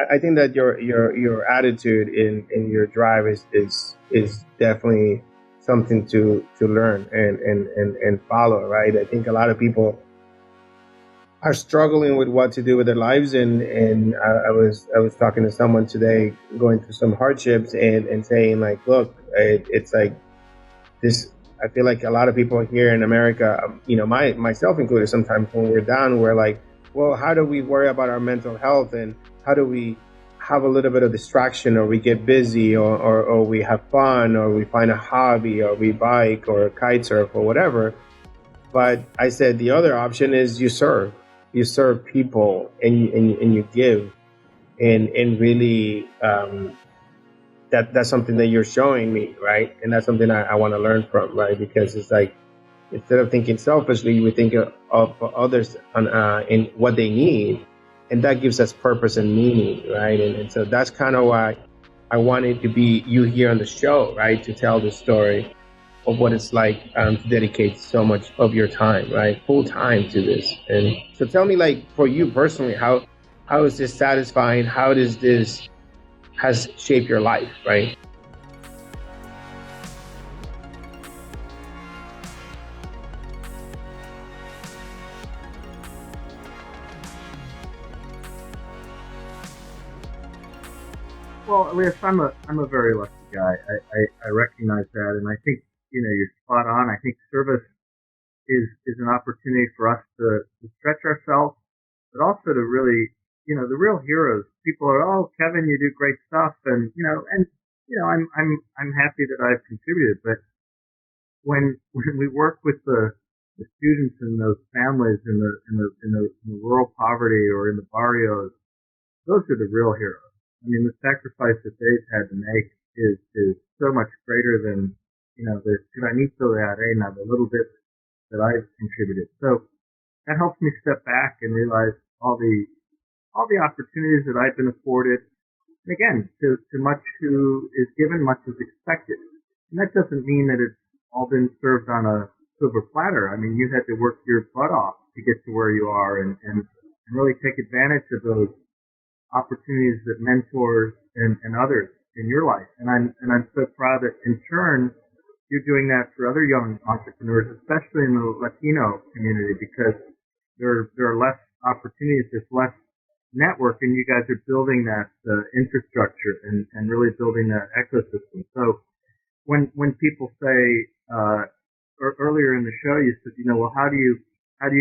I think that your attitude in your drive is definitely something to learn and follow, right? I think a lot of people are struggling with what to do with their lives, and I was talking to someone today going through some hardships and saying like, look, it's like this. I feel like a lot of people here in America, myself included, sometimes when we're down, we're like, well, how do we worry about our mental health, and how do we have a little bit of distraction, or we get busy, or we have fun, or we find a hobby, or we bike or kite surf or whatever. But I said the other option is you serve people, and you give, and really that's something that you're showing me, right? And that's something I want to learn from, right? Because it's like, instead of thinking selfishly, we think of others in what they need, and that gives us purpose and meaning, right? And so that's kind of why I wanted to be you here on the show, right? To tell the story of what it's like to dedicate so much of your time, right? Full time to this. And so tell me, like, for you personally, how is this satisfying? How does this has shaped your life, right? Well, Elias, I'm a very lucky guy. I recognize that, and I think you're spot on. I think service is an opportunity for us to stretch ourselves, but also to really, the real heroes. People are, oh, Kevin, you do great stuff, and I'm happy that I've contributed. But when we work with the students and those families in the rural poverty or in the barrios, those are the real heroes. I mean, the sacrifice that they've had to make is so much greater than, the granito de arena, the little bit that I've contributed. So that helps me step back and realize all the opportunities that I've been afforded. And again, to much who is given, much is expected. And that doesn't mean that it's all been served on a silver platter. I mean, you had to work your butt off to get to where you are and really take advantage of those opportunities that mentors and others in your life. And I'm so proud that in turn you're doing that for other young entrepreneurs, especially in the Latino community, because there are less opportunities, there's less network, and you guys are building that infrastructure and really building that ecosystem. So when people say earlier in the show, you said, well, how do you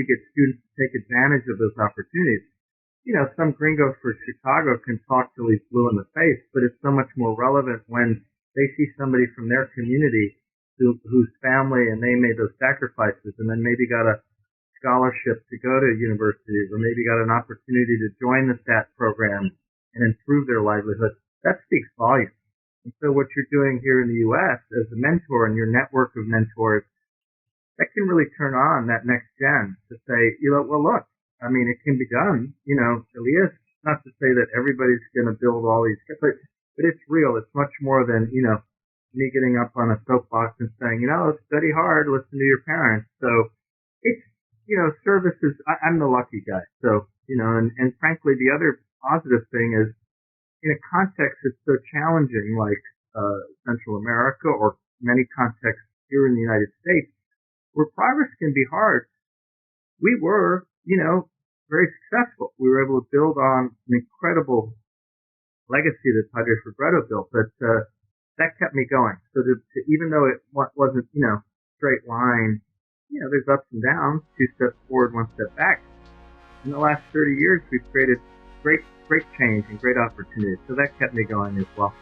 get students to take advantage of those opportunities? Some gringo for Chicago can talk till he's blue in the face, but it's so much more relevant when they see somebody from their community whose family and they made those sacrifices and then maybe got a scholarship to go to universities or maybe got an opportunity to join the STAT program and improve their livelihood. That speaks volumes. And so what you're doing here in the U.S. as a mentor and your network of mentors, that can really turn on that next gen to say, well, look, I mean, it can be done, Elias, not to say that everybody's going to build all these, but it's real. It's much more than, me getting up on a soapbox and saying, study hard, listen to your parents. So it's, service is, I'm the lucky guy. So, and frankly, the other positive thing is in a context that's so challenging like Central America or many contexts here in the United States where progress can be hard. We were, very successful. We were able to build on an incredible legacy that Padre Fabretto built, but that kept me going. So even though it wasn't, straight line, there's ups and downs, 2 steps forward, 1 step back. In the last 30 years, we've created great change and great opportunities. So that kept me going as well.